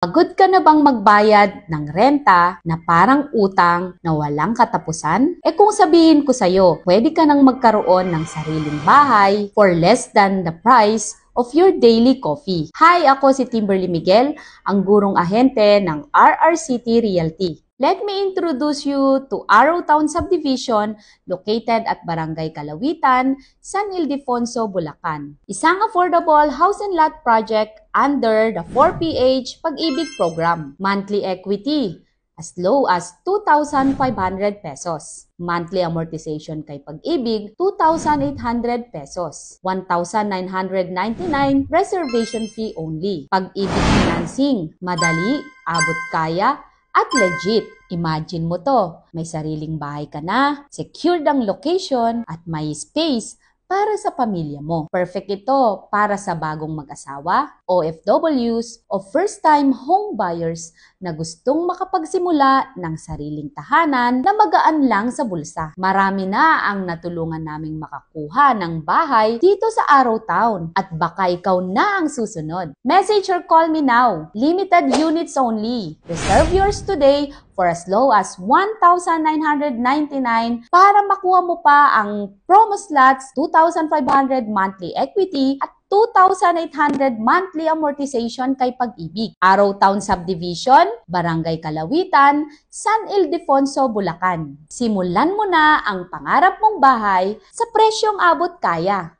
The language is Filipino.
Pagod ka na bang magbayad ng renta na parang utang na walang katapusan? Kung sabihin ko sa'yo, pwede ka nang magkaroon ng sariling bahay for less than the price of your daily coffee. Hi, ako si Timberly Miguel, ang gurong ahente ng RRCT Realty. Let me introduce you to Araw Town Subdivision located at Barangay Kalawitan, San Ildefonso, Bulacan. Isang affordable house and lot project under the 4PH Pag-ibig Program. Monthly equity as low as 2,500 pesos. Monthly amortization kay Pag-ibig, 2,800 pesos. 1,999 reservation fee only. Pag-ibig financing, madali, abot kaya, at legit. Imagine mo to, may sariling bahay ka na, secured ang location, at may space para sa pamilya mo. Perfect ito para sa bagong mag-asawa, OFWs, o first-time home buyers na gustong makapagsimula ng sariling tahanan na magaan lang sa bulsa. Marami na ang natulungan naming makakuha ng bahay dito sa Araw Town at baka ikaw na ang susunod. Message or call me now. Limited units only. Reserve yours today for as low as 1,999 para makuha mo pa ang promo slots, 2,500 monthly equity at 2,800 monthly amortization kay Pag-ibig. Araw Town Subdivision, Barangay Kalawitan, San Ildefonso, Bulacan. Simulan mo na ang pangarap mong bahay sa presyong abot kaya.